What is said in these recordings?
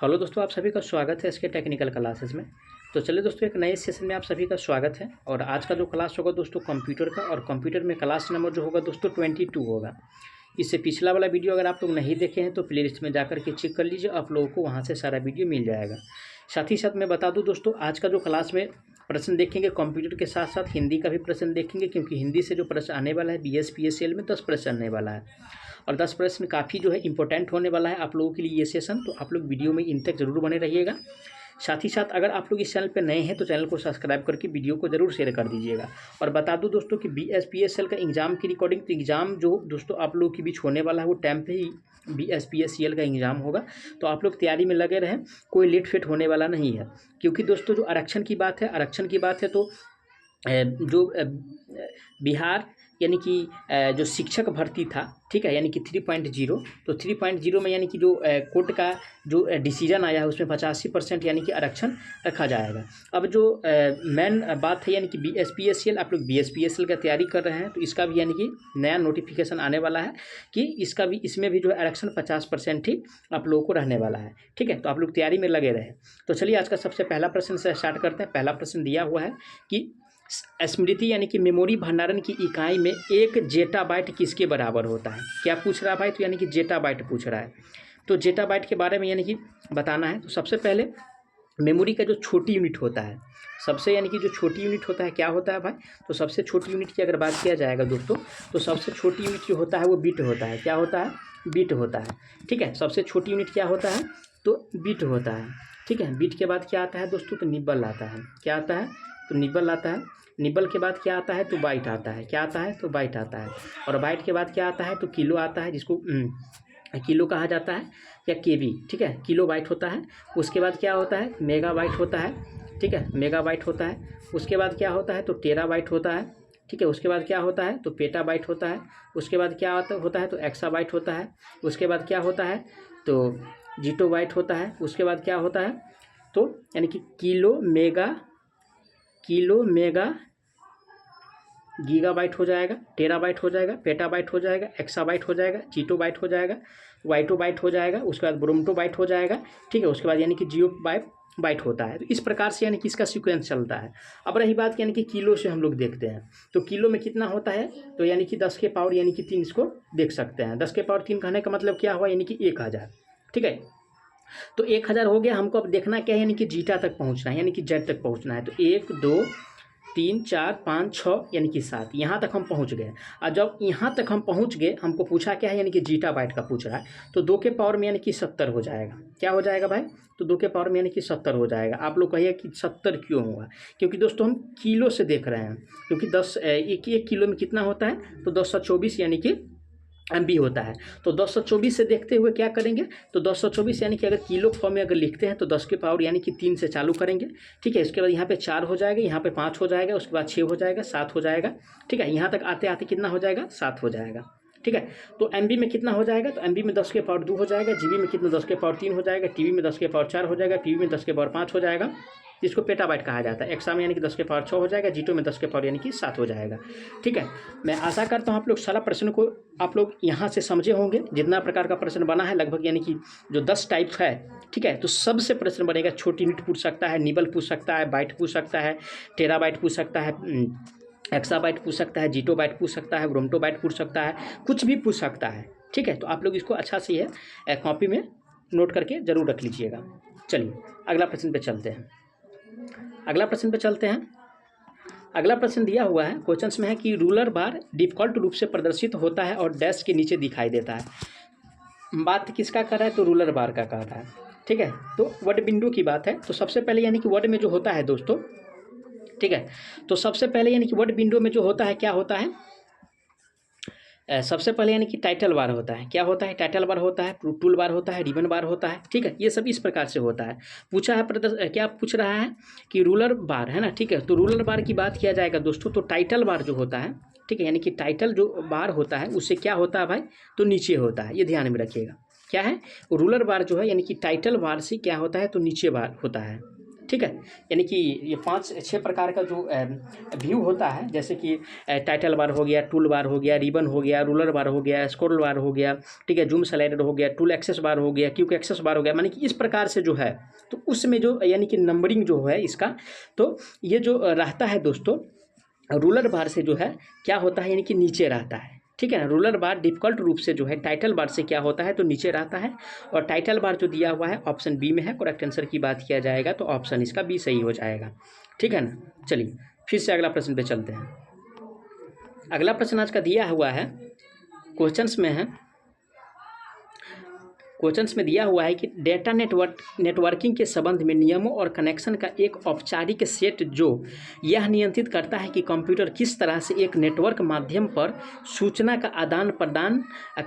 Hello दोस्तों, आप सभी का स्वागत है इसके टेक्निकल क्लासेस में। तो चलिए दोस्तों, एक नए सेशन में आप सभी का स्वागत है। और आज का जो क्लास होगा दोस्तों कंप्यूटर का, और कंप्यूटर में क्लास नंबर जो होगा दोस्तों 22 होगा। इससे पिछला वाला वीडियो अगर आप लोग नहीं देखे हैं तो प्ले लिस्ट में जाकर के चेक कर लीजिए, आप लोगों को वहाँ से सारा वीडियो मिल जाएगा। साथ ही साथ मैं बता दूँ दोस्तों, आज का जो क्लास में प्रश्न देखेंगे कंप्यूटर के साथ साथ हिंदी का भी प्रश्न देखेंगे, क्योंकि हिंदी से जो प्रश्न आने वाला है BSPSL में 10 प्रश्न आने वाला है। और 10 प्रश्न काफ़ी जो है इंपॉर्टेंट होने वाला है आप लोगों के लिए ये सेशन। तो आप लोग वीडियो में इन तक जरूर बने रहिएगा। साथ ही साथ अगर आप लोग इस चैनल पर नए हैं तो चैनल को सब्सक्राइब करके वीडियो को जरूर शेयर कर दीजिएगा। और बता दूं दोस्तों कि BSPSL का एग्ज़ाम की रिकॉर्डिंग, तो एग्ज़ाम जो दोस्तों आप लोगों के बीच होने वाला है वो टाइम पे ही BSPSL का एग्ज़ाम होगा। तो आप लोग तैयारी में लगे रहें, कोई लेट फेट होने वाला नहीं है। क्योंकि दोस्तों जो आरक्षण की बात है तो जो बिहार यानी कि जो शिक्षक भर्ती था, ठीक है, यानी कि 3.0, तो 3.0 में यानी कि जो कोर्ट का जो डिसीजन आया है उसमें 85% यानी कि आरक्षण रखा जाएगा। अब जो मेन बात है यानी कि BSPSL, आप लोग BSPSL का तैयारी कर रहे हैं तो इसका भी यानी कि नया नोटिफिकेशन आने वाला है कि इसका भी, इसमें भी जो है आरक्षण 50% ही आप लोगों को रहने वाला है। ठीक है, तो आप लोग तैयारी में लगे रहे। तो चलिए आज का सबसे पहला प्रश्न से स्टार्ट करते हैं। पहला प्रश्न दिया हुआ है कि स्मृति यानी कि मेमोरी भंडारण की इकाई में 1 जेटाबाइट किसके बराबर होता है। क्या पूछ रहा है भाई? तो यानी कि जेटाबाइट पूछ रहा है। तो जेटाबाइट के बारे में यानी कि बताना है। तो सबसे पहले मेमोरी का जो छोटी यूनिट होता है, सबसे यानी कि जो छोटी यूनिट होता है क्या होता है भाई? तो सबसे छोटी यूनिट की अगर बात किया जाएगा दोस्तों, तो सबसे छोटी यूनिट जो होता है वो बिट होता है। क्या होता है? बिट होता है। ठीक है, सबसे छोटी यूनिट क्या होता है? तो बिट होता है। ठीक है, बिट के बाद क्या आता है दोस्तों? तो निबल आता है। क्या आता है? तो निबल आता है। निबल के बाद क्या आता है? तो बाइट आता है। क्या आता है? तो बाइट आता है। और बाइट के बाद क्या आता है? तो किलो आता है, जिसको किलो कहा जाता है या केबी। ठीक है, किलो बाइट होता है। उसके बाद क्या होता है? मेगा बाइट होता है। ठीक है, मेगा बाइट होता है। उसके बाद क्या होता है? तो टेरा बाइट होता है। ठीक है, उसके बाद क्या होता है? तो पेटा बाइट होता है। उसके बाद क्या होता है? तो एक्सा बाइट होता है। उसके बाद क्या होता है? तो जीटो बाइट होता है। उसके बाद क्या होता है? तो यानी कि किलो मेगा गीगाबाइट हो जाएगा, टेराबाइट हो जाएगा, पेटाबाइट हो जाएगा, एक्साबाइट हो जाएगा, चीटोबाइट हो जाएगा, वाइटोबाइट हो जाएगा, उसके बाद ब्रोमटोबाइट हो जाएगा। ठीक है, उसके बाद यानी कि जियोबाइट होता है। तो इस प्रकार से यानी कि इसका सीक्वेंस चलता है। अब रही बात यानी कि किलो से हम लोग देखते हैं, तो किलो में कितना होता है? तो यानी कि 10 के पावर यानी कि 3 इसको देख सकते हैं। 10 के पावर 3 कहने का मतलब क्या हुआ? यानी कि 1000। ठीक है, तो 1000 हो गया। हमको अब देखना क्या है? यानी कि जीटा तक पहुँचना है, यानी कि जेड तक पहुँचना है। तो 1 2 3 4 5 6 यानी कि 7, यहाँ तक हम पहुँच गए। और जब यहाँ तक हम पहुँच गए, हमको पूछा क्या है? यानी कि जीटा बाइट का पूछ रहा है। तो 2 के पावर में यानी कि 70 हो जाएगा। क्या हो जाएगा भाई? तो 2 के पावर में यानी कि 70 हो जाएगा। आप लोग कहिए कि 70 क्यों हुआ? क्योंकि दोस्तों हम किलो से देख रहे हैं, क्योंकि 1 किलो में कितना होता है? तो 1024 यानी कि MB होता है। तो 1024 से देखते हुए क्या करेंगे? तो 1024 यानी कि अगर किलो फॉर्म में अगर लिखते हैं तो 10 के पावर यानी कि 3 से चालू करेंगे। ठीक है, इसके बाद यहाँ पे 4 हो जाएगा, यहाँ पे 5 हो जाएगा, उसके बाद 6 हो जाएगा, 7 हो जाएगा। ठीक है, यहाँ तक आते आते कितना हो जाएगा? 7 हो जाएगा। ठीक है, तो MB में कितना हो जाएगा? तो MB में 10 के पावर 2 हो जाएगा, GB में कितना? 10 के पावर 3 हो जाएगा, TB में 10 के पावर 4 हो जाएगा, PB में 10 के पावर 5 हो जाएगा, जिसको पेटाबाइट कहा जाता है। एक्सा में यानी कि 10 के पावर 6 हो जाएगा, जीटो में 10 के पावर यानी कि 7 हो जाएगा। ठीक है, मैं आशा करता हूँ आप लोग सारा प्रश्न को आप लोग यहाँ से समझे होंगे। जितना प्रकार का प्रश्न बना है लगभग यानी कि जो 10 टाइप है। ठीक है, तो सबसे प्रश्न बनेगा। छोटी यूनिट पूछ सकता है, निबल पूछ सकता है, बाइट पूछ सकता है, टेराबाइट पूछ सकता है, एक्साबाइट पूछ सकता है, जीटोबाइट पूछ सकता है, ब्रोमटोबाइट पूछ सकता है, कुछ भी पूछ सकता है। ठीक है, तो आप लोग इसको अच्छा से है कॉपी में नोट करके ज़रूर रख लीजिएगा। चलिए अगला प्रश्न पे चलते हैं। अगला प्रश्न दिया हुआ है, क्वेश्चंस में है कि रूलर बार डिफ़ॉल्ट रूप से प्रदर्शित होता है और डैश के नीचे दिखाई देता है। बात किसका कर रहा है? तो रूलर बार का कर रहा है। ठीक है, तो वर्ड विंडो की बात है। तो सबसे पहले यानी कि वर्ड में जो होता है दोस्तों, ठीक है, तो सबसे पहले यानी कि वर्ड विंडो में जो होता है क्या होता है? सबसे पहले यानी कि टाइटल बार होता है। क्या होता है? टाइटल बार होता है, टूल बार होता है, रिबन बार होता है। ठीक है, ये सब इस प्रकार से होता है। पूछा है क्या पूछ रहा है कि रूलर बार है ना। ठीक है, तो रूलर बार की बात किया जाएगा दोस्तों, तो टाइटल बार जो होता है, ठीक है, यानी कि टाइटल जो बार होता है उससे क्या होता है भाई? तो नीचे होता है। ये ध्यान में रखिएगा। क्या है? रूलर बार जो है यानी कि टाइटल बार से क्या होता है? तो नीचे बार होता है। ठीक है। यानी कि ये 5-6 प्रकार का जो व्यू होता है, जैसे कि टाइटल बार हो गया, टूल बार हो गया, रिबन हो गया, रूलर बार हो गया, स्क्रॉल बार हो गया, ठीक है, जूम स्लाइडर हो गया, टूल एक्सेस बार हो गया, क्विक एक्सेस बार हो गया, माने कि इस प्रकार से जो है तो उसमें जो यानी कि नंबरिंग जो है इसका, तो ये जो रहता है दोस्तों रूलर बार से जो है क्या होता है यानी कि नीचे रहता है, ठीक है ना। रूलर बार डिफ़ॉल्ट रूप से जो है टाइटल बार से क्या होता है तो नीचे रहता है, और टाइटल बार जो दिया हुआ है ऑप्शन बी में है। करेक्ट आंसर की बात किया जाएगा तो ऑप्शन इसका बी सही हो जाएगा, ठीक है ना। चलिए फिर से अगला प्रश्न पे चलते हैं। अगला प्रश्न आज का दिया हुआ है, क्वेश्चंस में दिया हुआ है कि डेटा नेटवर्किंग के संबंध में नियमों और कनेक्शन का एक औपचारिक सेट जो यह नियंत्रित करता है कि कंप्यूटर किस तरह से एक नेटवर्क माध्यम पर सूचना का आदान प्रदान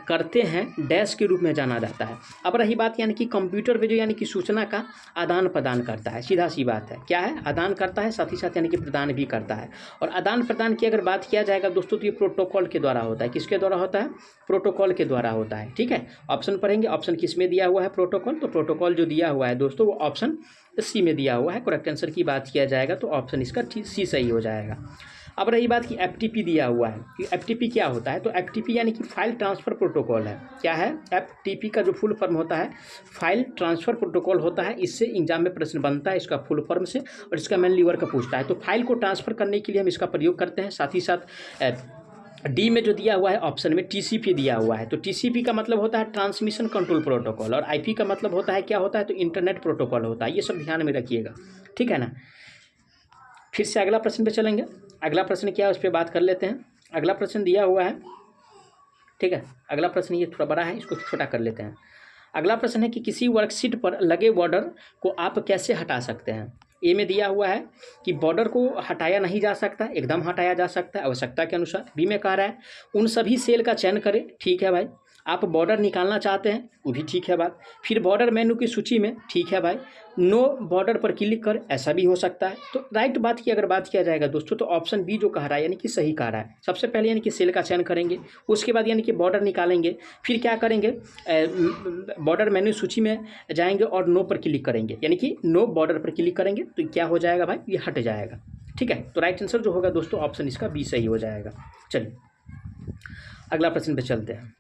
करते हैं डैश के रूप में जाना जाता है। अब रही बात यानी कि कंप्यूटर में जो यानी कि सूचना का आदान प्रदान करता है, सीधा सी बात है, क्या है आदान करता है, साथ ही साथ यानी कि प्रदान भी करता है। और आदान प्रदान की अगर बात किया जाएगा दोस्तों तो ये प्रोटोकॉल के द्वारा होता है। किसके द्वारा होता है? प्रोटोकॉल के द्वारा होता है, ठीक है। ऑप्शन पढ़ेंगे, ऑप्शन किसमें दिया हुआ है प्रोटोकॉल, तो प्रोटोकॉल जो दिया हुआ है दोस्तों वो ऑप्शन सी में दिया हुआ है। करेक्ट आंसर की बात किया जाएगा तो ऑप्शन इसका सी सही हो जाएगा। अब रही बात कि एफटीपी दिया हुआ है कि एफटीपी क्या होता है, तो एफटीपी यानी कि फाइल ट्रांसफ़र प्रोटोकॉल है। क्या है? एफटीपी का जो फुल फॉर्म होता है फाइल ट्रांसफ़र प्रोटोकॉल होता है। इससे एग्जाम में प्रश्न बनता है इसका फुल फॉर्म से, और इसका मेनली वर्क पूछता है। तो फाइल को ट्रांसफ़र करने के लिए हम इसका प्रयोग करते हैं। साथ ही साथ डी में जो दिया हुआ है ऑप्शन में टीसीपी दिया हुआ है, तो टीसीपी का मतलब होता है ट्रांसमिशन कंट्रोल प्रोटोकॉल, और आईपी का मतलब होता है क्या होता है तो इंटरनेट प्रोटोकॉल होता है। ये सब ध्यान में रखिएगा, ठीक है ना। फिर से अगला प्रश्न पे चलेंगे। अगला प्रश्न क्या है उस पर बात कर लेते हैं। अगला प्रश्न दिया हुआ है, ठीक है। अगला प्रश्न ये थोड़ा बड़ा है, इसको छोटा कर लेते हैं। अगला प्रश्न है कि किसी वर्कशीट पर लगे बॉर्डर को आप कैसे हटा सकते हैं। ए में दिया हुआ है कि बॉर्डर को हटाया नहीं जा सकता, एकदम हटाया जा सकता है आवश्यकता के अनुसार। बी में कह रहा है उन सभी सेल का चयन करें, ठीक है भाई। आप बॉर्डर निकालना चाहते हैं, वो भी ठीक है बात। फिर बॉर्डर मेनू की सूची में, ठीक है भाई। नो बॉर्डर पर क्लिक कर, ऐसा भी हो सकता है। तो राइट बात की अगर बात किया जाएगा दोस्तों तो ऑप्शन बी जो कह रहा है यानी कि सही कह रहा है। सबसे पहले यानी कि सेल का चयन करेंगे, उसके बाद यानी कि बॉर्डर निकालेंगे, फिर क्या करेंगे बॉर्डर मेन्यू सूची में जाएंगे और नो पर क्लिक करेंगे, यानी कि नो बॉर्डर पर क्लिक करेंगे तो क्या हो जाएगा भाई, ये हट जाएगा, ठीक है। तो राइट आंसर जो होगा दोस्तों ऑप्शन इसका बी सही हो जाएगा। चलिए अगला प्रश्न पे चलते हैं।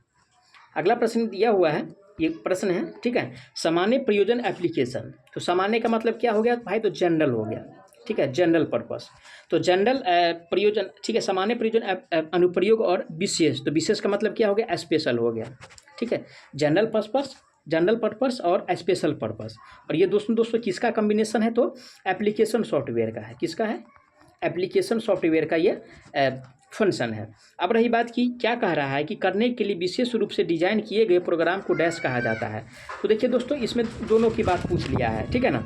अगला प्रश्न दिया हुआ है, ये प्रश्न है, ठीक है। सामान्य प्रयोजन एप्लीकेशन, तो सामान्य का मतलब क्या हो गया भाई, तो जनरल हो गया, ठीक है, जनरल पर्पस। तो जनरल प्रयोजन, ठीक है। सामान्य प्रयोजन अनुप्रयोग और विशेष, तो विशेष का मतलब क्या हो गया, स्पेशल हो गया, ठीक है। जनरल पर्पस और स्पेशल पर्पस, और ये दोस्तों किसका कम्बिनेशन है, तो एप्लीकेशन सॉफ्टवेयर का है। किसका है? एप्लीकेशन सॉफ्टवेयर का ये फंक्शन है। अब रही बात की क्या कह रहा है कि करने के लिए विशेष रूप से डिजाइन किए गए प्रोग्राम को डैश कहा जाता है। तो देखिए दोस्तों इसमें दोनों की बात पूछ लिया है, ठीक है ना,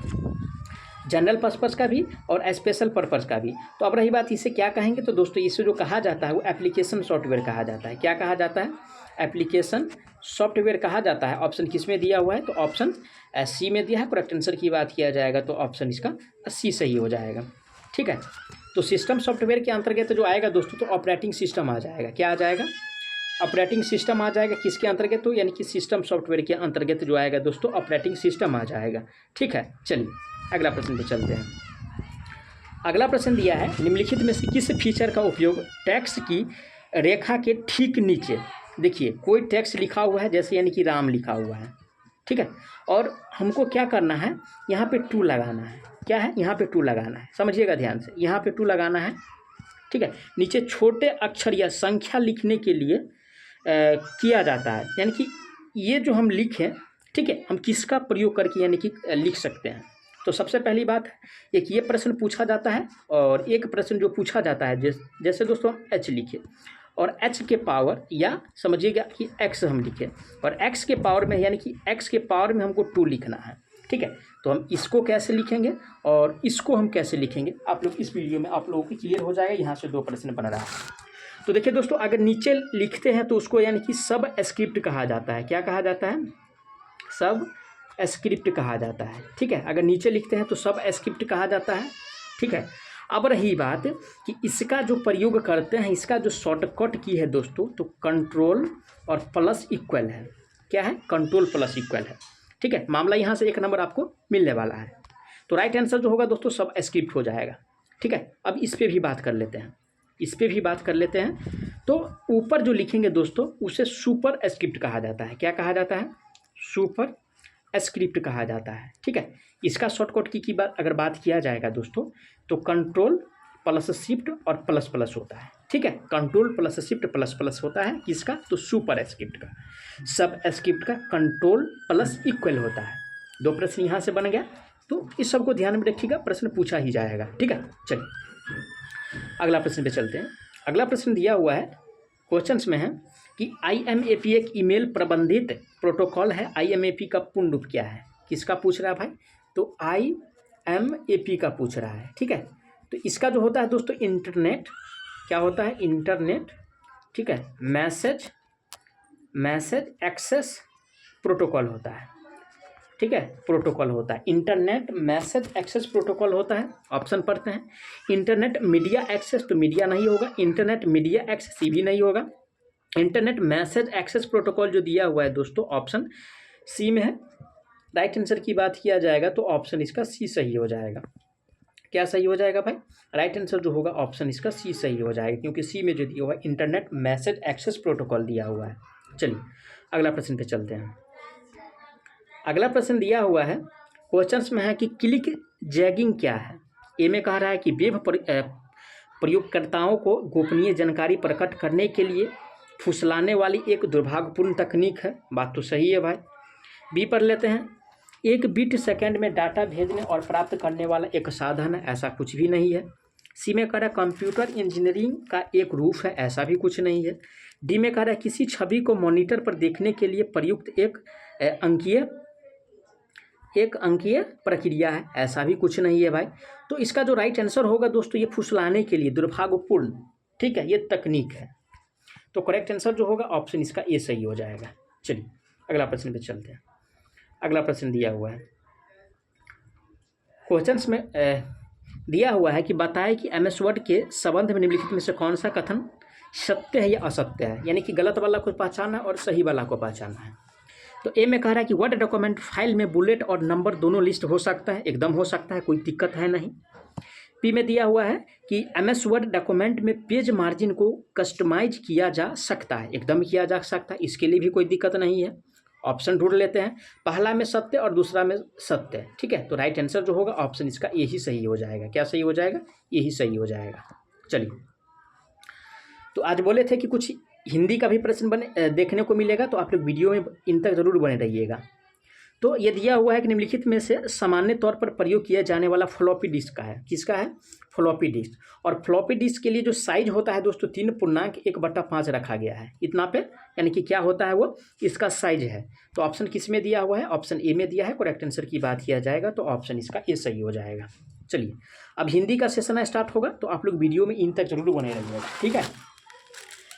जनरल पर्पस का भी और स्पेशल पर्पस का भी। तो अब रही बात इसे क्या कहेंगे, तो दोस्तों इसे जो कहा जाता है वो एप्लीकेशन सॉफ्टवेयर कहा जाता है। क्या कहा जाता है? एप्लीकेशन सॉफ्टवेयर कहा जाता है। ऑप्शन किस में दिया हुआ है, तो ऑप्शन सी में दिया है। करेक्ट आंसर की बात किया जाएगा तो ऑप्शन इसका सी सही हो जाएगा, ठीक है। तो सिस्टम सॉफ्टवेयर के अंतर्गत जो आएगा दोस्तों तो ऑपरेटिंग सिस्टम आ जाएगा। क्या आ जाएगा? ऑपरेटिंग सिस्टम आ जाएगा। किसके अंतर्गत? तो यानी कि सिस्टम सॉफ्टवेयर के अंतर्गत जो आएगा दोस्तों ऑपरेटिंग सिस्टम आ जाएगा, ठीक है। चलिए अगला प्रश्न पे चलते हैं। अगला प्रश्न दिया है निम्नलिखित में से किस फीचर का उपयोग टेक्स्ट की रेखा के ठीक नीचे, देखिए कोई टेक्स्ट लिखा हुआ है जैसे यानी कि राम लिखा हुआ है, ठीक है, और हमको क्या करना है, यहाँ पे टू लगाना है। क्या है? यहाँ पे टू लगाना है, समझिएगा ध्यान से, यहाँ पे टू लगाना है, ठीक है। नीचे छोटे अक्षर या संख्या लिखने के लिए किया जाता है, यानी कि ये जो हम लिखें, ठीक है, हम किसका प्रयोग करके यानी कि लिख सकते हैं। तो सबसे पहली बात एक ये प्रश्न पूछा जाता है, और एक प्रश्न जो पूछा जाता है जैसे दोस्तों हम एच लिखे और एच के पावर, या समझिएगा कि एक्स हम लिखें और एक्स के पावर में, यानी कि एक्स के पावर में हमको टू लिखना है, ठीक है। तो हम इसको कैसे लिखेंगे और इसको हम कैसे लिखेंगे, आप लोग इस वीडियो में आप लोगों को क्लियर हो जाएगा। यहाँ से दो प्रश्न बन रहा है। तो देखिए दोस्तों अगर नीचे लिखते हैं तो उसको यानी कि सब स्क्रिप्ट कहा जाता है। क्या कहा जाता है? सब स्क्रिप्ट कहा जाता है, ठीक है। अगर नीचे लिखते हैं तो सब स्क्रिप्ट कहा जाता है, ठीक है। अब रही बात कि इसका जो प्रयोग करते हैं, इसका जो शॉर्टकट की है दोस्तों तो कंट्रोल और प्लस इक्वल है। क्या है? कंट्रोल प्लस इक्वल है, ठीक है। मामला यहाँ से एक नंबर आपको मिलने वाला है। तो राइट आंसर जो होगा दोस्तों सब स्क्रिप्ट हो जाएगा। ठीक है, अब इस पर भी बात कर लेते हैं, इस पर भी बात कर लेते हैं। तो ऊपर जो लिखेंगे दोस्तों उसे सुपर स्क्रिप्ट कहा जाता है। क्या कहा जाता है? सुपर स्क्रिप्ट कहा जाता है। ठीक है, इसका शॉर्टकट की बात अगर बात किया जाएगा दोस्तों तो कंट्रोल प्लस शिफ्ट और प्लस प्लस होता है। ठीक है, control plus shift plus plus होता है किसका? तो सुपर स्क्रिप्ट का। सब स्क्रिप्ट का कंट्रोल प्लस इक्वल होता है। दो प्रश्न यहाँ से बन गया, तो इस सबको ध्यान में रखिएगा, प्रश्न पूछा ही जाएगा। ठीक है, चलिए अगला प्रश्न पे चलते हैं। अगला प्रश्न दिया हुआ है, क्वेश्चंस में है कि IMAP एक ईमेल प्रबंधित प्रोटोकॉल है। IMAP का पूर्ण रूप क्या है? किसका पूछ रहा है भाई? तो IMAP का पूछ रहा है। ठीक है, तो इसका जो होता है दोस्तों इंटरनेट, क्या होता है? इंटरनेट, ठीक है, मैसेज एक्सेस प्रोटोकॉल होता है। ठीक है, प्रोटोकॉल होता है, इंटरनेट मैसेज एक्सेस प्रोटोकॉल होता है। ऑप्शन पढ़ते हैं, इंटरनेट मीडिया एक्सेस, तो मीडिया नहीं होगा। इंटरनेट मीडिया एक्सेस भी नहीं होगा। इंटरनेट मैसेज एक्सेस प्रोटोकॉल जो दिया हुआ है दोस्तों ऑप्शन सी में है। राइट आंसर की बात किया जाएगा तो ऑप्शन इसका सी सही हो जाएगा। क्या सही हो जाएगा भाई? राइट आंसर जो होगा ऑप्शन इसका सी सही हो जाएगा, क्योंकि सी में जो दिया हुआ है इंटरनेट मैसेज एक्सेस प्रोटोकॉल दिया हुआ है। चलिए अगला प्रश्न पे चलते हैं। अगला प्रश्न दिया हुआ है, क्वेश्चंस में है कि क्लिक जैगिंग क्या है? ए में कह रहा है कि वेब प्रयोगकर्ताओं को गोपनीय जानकारी प्रकट करने के लिए फुसलाने वाली एक दुर्भाग्यपूर्ण तकनीक है। बात तो सही है भाई। बी पर लेते हैं, एक बिट सेकंड में डाटा भेजने और प्राप्त करने वाला एक साधन है। ऐसा कुछ भी नहीं है। सी में कह रहा है कंप्यूटर इंजीनियरिंग का एक रूप है। ऐसा भी कुछ नहीं है। डी में कह रहा है किसी छवि को मॉनिटर पर देखने के लिए प्रयुक्त एक अंकीय प्रक्रिया है। ऐसा भी कुछ नहीं है भाई। तो इसका जो राइट आंसर होगा दोस्तों, ये फुसलाने के लिए दुर्भाग्यपूर्ण, ठीक है, ये तकनीक है। तो करेक्ट आंसर जो होगा ऑप्शन इसका ए सही हो जाएगा। चलिए अगला प्रश्न पे चलते हैं। अगला प्रश्न दिया हुआ है, क्वेश्चंस में दिया हुआ है कि बताएं कि MS वर्ड के संबंध में निम्नलिखित में से कौन सा कथन सत्य है या असत्य है? यानी कि गलत वाला को पहचानना और सही वाला को पहचानना है। तो ए में कह रहा है कि वर्ड डॉक्यूमेंट फाइल में बुलेट और नंबर दोनों लिस्ट हो सकता है। एकदम हो सकता है, कोई दिक्कत है नहीं। पी में दिया हुआ है कि MS वर्ड डॉक्यूमेंट में पेज मार्जिन को कस्टमाइज किया जा सकता है। एकदम किया जा सकता है, इसके लिए भी कोई दिक्कत नहीं है। ऑप्शन ढूंढ लेते हैं, पहला में सत्य और दूसरा में सत्य। ठीक है, तो राइट आंसर जो होगा ऑप्शन इसका यही सही हो जाएगा। क्या सही हो जाएगा? यही सही हो जाएगा। चलिए, तो आज बोले थे कि कुछ हिंदी का भी प्रश्न बने देखने को मिलेगा, तो आप लोग वीडियो में इन तक जरूर बने रहिएगा। तो ये दिया हुआ है कि निम्नलिखित में से सामान्य तौर पर प्रयोग किया जाने वाला फ्लॉपी डिस्क का है। किसका है? Floppy disk. और फ्लॉपी डिस्क के लिए जो साइज होता है दोस्तों 3.1/5 रखा गया है इतना पे, यानी कि क्या होता है वो इसका साइज है। तो ऑप्शन किस में दिया हुआ है? ऑप्शन ए में दिया है। करेक्ट आंसर की बात किया जाएगा तो ऑप्शन इसका ए सही हो जाएगा। चलिए अब हिंदी का सेशन स्टार्ट होगा, तो आप लोग वीडियो में इन तक जरूर बने रहिएगा। ठीक है,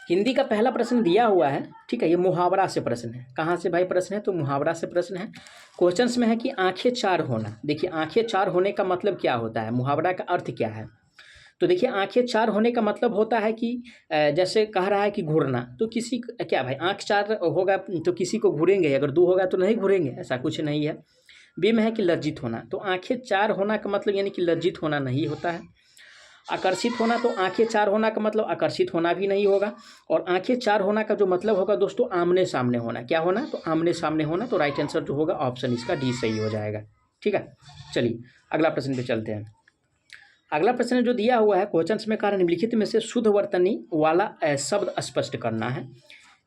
हिंदी का पहला प्रश्न दिया हुआ है। ठीक है, ये मुहावरा से प्रश्न है। कहाँ से भाई प्रश्न है? तो मुहावरा से प्रश्न है। क्वेश्चंस में है कि आंखें चार होना। देखिए आंखें चार होने का मतलब क्या होता है, मुहावरा का अर्थ क्या है? तो देखिए आंखें चार होने का मतलब होता है कि जैसे कह रहा है कि घूरना, तो किसी क्या भाई आंख चार होगा तो किसी को घूरेंगे, अगर दो होगा तो नहीं घूरेंगे, ऐसा कुछ नहीं है। बी में है कि लज्जित होना, तो आंखें चार होना का मतलब यानी कि लज्जित होना नहीं होता है। आकर्षित होना, तो आंखें चार होना का मतलब आकर्षित होना भी नहीं होगा। और आंखें चार होना का जो मतलब होगा दोस्तों आमने सामने होना। क्या होना? तो आमने सामने होना। तो राइट आंसर जो होगा ऑप्शन इसका डी सही हो जाएगा। ठीक है, चलिए अगला प्रश्न पे चलते हैं। अगला प्रश्न जो दिया हुआ है, क्वेश्चंस में कह रहा है निम्नलिखित में से शुद्ध वर्तनी वाला शब्द स्पष्ट करना है।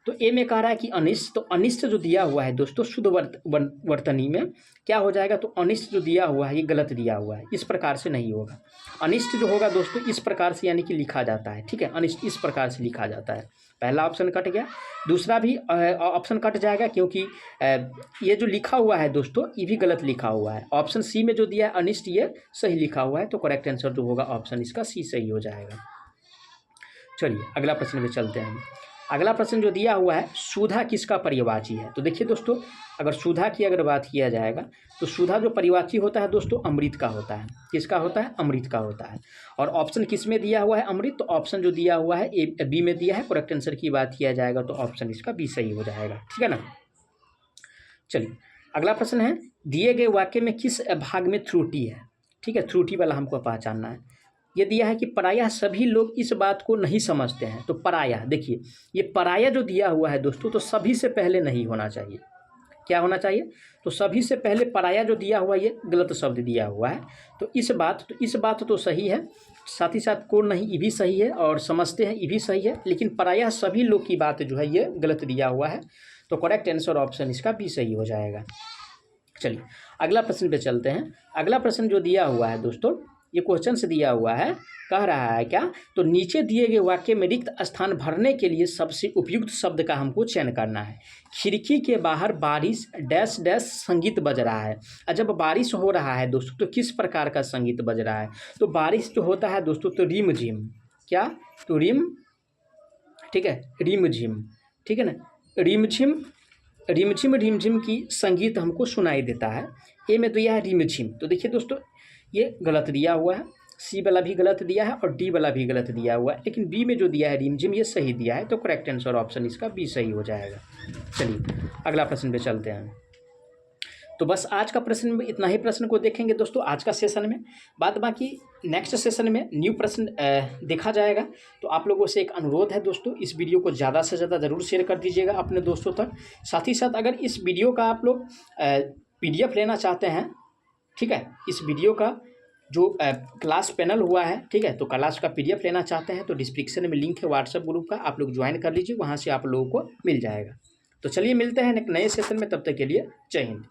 तो ए में कह रहा है कि अनिष्ट, तो अनिष्ट जो दिया हुआ है दोस्तों शुद्ध वर्तनी में क्या हो जाएगा? तो अनिष्ट जो दिया हुआ है ये गलत दिया हुआ है, इस प्रकार से नहीं होगा। अनिष्ट जो होगा दोस्तों इस प्रकार से यानी कि लिखा जाता है। ठीक है, अनिष्ट इस प्रकार से लिखा जाता है। पहला ऑप्शन कट गया, दूसरा भी ऑप्शन कट जाएगा, क्योंकि ये जो लिखा हुआ है दोस्तों ये भी गलत लिखा हुआ है। ऑप्शन सी में जो दिया है अनिष्ट ये सही लिखा हुआ है। तो करेक्ट आंसर जो होगा ऑप्शन इसका सी सही हो जाएगा। चलिए अगला प्रश्न पे चलते हैं। अगला प्रश्न जो दिया हुआ है, सुधा किसका पर्यायवाची है? तो देखिए दोस्तों, अगर सुधा की अगर बात किया जाएगा तो सुधा जो पर्यायवाची होता है दोस्तों अमृत का होता है। किसका होता है? अमृत का होता है। और ऑप्शन किस में दिया हुआ है? अमृत। तो ऑप्शन जो दिया हुआ है ए बी में दिया है। करेक्ट आंसर की बात किया जाएगा तो ऑप्शन इसका बी सही हो जाएगा। ठीक है ना। चलिए अगला प्रश्न है, दिए गए वाक्य में किस भाग में त्रुटि है? ठीक है, त्रुटि वाला हमको पहचानना है। ये दिया है कि पराया सभी लोग इस बात को नहीं समझते हैं। तो पराया, देखिए ये पराया जो दिया हुआ है दोस्तों, तो सभी से पहले नहीं होना चाहिए। क्या होना चाहिए? तो सभी से पहले पराया जो दिया हुआ है ये गलत शब्द दिया हुआ है। तो इस बात तो सही है, साथ ही साथ को नहीं ये भी सही है, और समझते हैं ये भी सही है, लेकिन पराया सभी लोग की बात जो है ये गलत दिया हुआ है। तो करेक्ट आंसर ऑप्शन इसका बी सही हो जाएगा। चलिए अगला प्रश्न पे चलते हैं। अगला प्रश्न जो दिया हुआ है दोस्तों, ये क्वेश्चन से दिया हुआ है, कह रहा है क्या, तो नीचे दिए गए वाक्य में रिक्त स्थान भरने के लिए सबसे उपयुक्त शब्द का हमको चयन करना है। खिड़की के बाहर बारिश डैश डैश संगीत बज रहा है। और जब बारिश हो रहा है दोस्तों तो किस प्रकार का संगीत बज रहा है? तो बारिश जो होता है दोस्तों तो रिम झिम, क्या, तो रिम, ठीक है, रिम झिम, ठीक है ना, रिम झिम की संगीत हमको सुनाई देता है। ए में दिया है रिम झिम, तो देखिए दोस्तों ये गलत दिया हुआ है, सी वाला भी गलत दिया है और डी वाला भी गलत दिया हुआ है, लेकिन बी में जो दिया है रिम झिम ये सही दिया है। तो करेक्ट आंसर ऑप्शन इसका बी सही हो जाएगा। चलिए अगला प्रश्न पे चलते हैं। तो बस आज का प्रश्न में इतना ही प्रश्न को देखेंगे दोस्तों आज का सेशन में। बाद बाकी नेक्स्ट सेशन में न्यू प्रश्न देखा जाएगा। तो आप लोगों से एक अनुरोध है दोस्तों, इस वीडियो को ज़्यादा से ज़्यादा ज़रूर शेयर कर दीजिएगा अपने दोस्तों तक। साथ ही साथ अगर इस वीडियो का आप लोग PDF लेना चाहते हैं, ठीक है, इस वीडियो का जो क्लास पैनल हुआ है, ठीक है, तो क्लास का PDF लेना चाहते हैं तो डिस्क्रिप्शन में लिंक है व्हाट्सएप ग्रुप का, आप लोग ज्वाइन कर लीजिए, वहाँ से आप लोगों को मिल जाएगा। तो चलिए मिलते हैं एक नए सेशन में, तब तक के लिए जय हिंद।